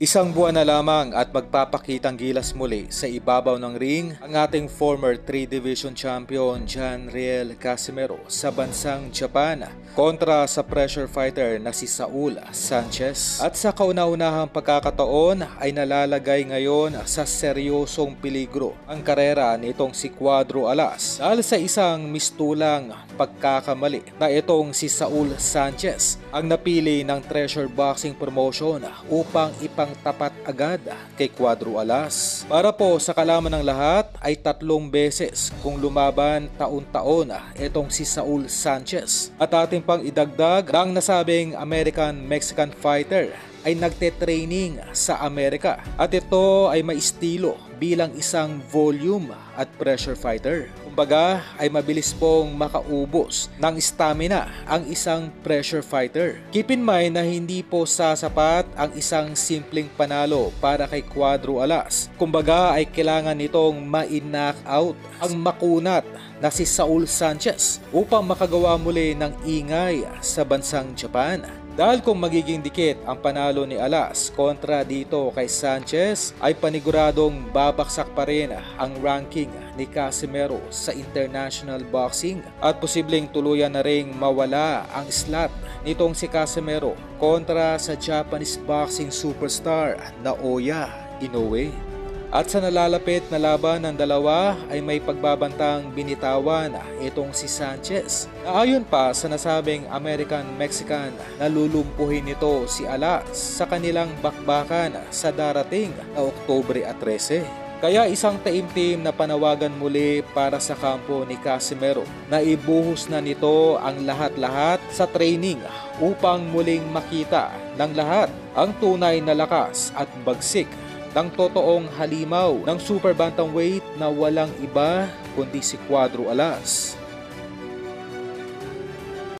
Isang buwan na lamang at magpapakitang gilas muli sa ibabaw ng ring ang ating former 3 Division champion John Riel Casimero sa bansang Japan kontra sa pressure fighter na si Saul Sanchez. At sa kauna-unahang pagkakataon ay nalalagay ngayon sa seryosong peligro ang karera nitong si Cuadro Alas dahil sa isang mistulang pagkakamali na itong si Saul Sanchez ang napili ng Treasure Boxing Promotion upang ipangtapat agad kay Cuadro Alas. Para po sa kalaman ng lahat ay 3 beses kung lumaban taon-taon itong si Saul Sanchez. At ating pang idagdag ang nasabing American-Mexican fighter ay nagte-training sa Amerika at ito ay may estilo bilang isang volume at pressure fighter. Kumbaga ay mabilis pong makaubos ng stamina ang isang pressure fighter. Keep in mind na hindi po sasapat ang isang simpleng panalo para kay Cuadro Alas. Kumbaga ay kailangan nitong ma-knock out ang makunat na si Saul Sanchez upang makagawa muli ng ingay sa bansang Japan. Dahil kung magiging dikit ang panalo ni Alas kontra dito kay Sanchez ay paniguradong babaksak pa rin ang ranking ni Casimero sa international boxing at posibleng tuluyan na ring mawala ang slot nitong si Casimero kontra sa Japanese boxing superstar na Oya Inoue. At sa nalalapit na laban ng dalawa ay may pagbabantang binitawan itong si Sanchez. Ayon pa sa nasabing American-Mexican na lulumpuhin nito si Alas sa kanilang bakbakan sa darating na Oktubre 13. Kaya isang taimtim na panawagan muli para sa kampo ni Casimero na ibuhos na nito ang lahat-lahat sa training upang muling makita ng lahat ang tunay na lakas at bagsik ng totoong halimaw ng super bantamweight na walang iba kundi si Cuadro Alas.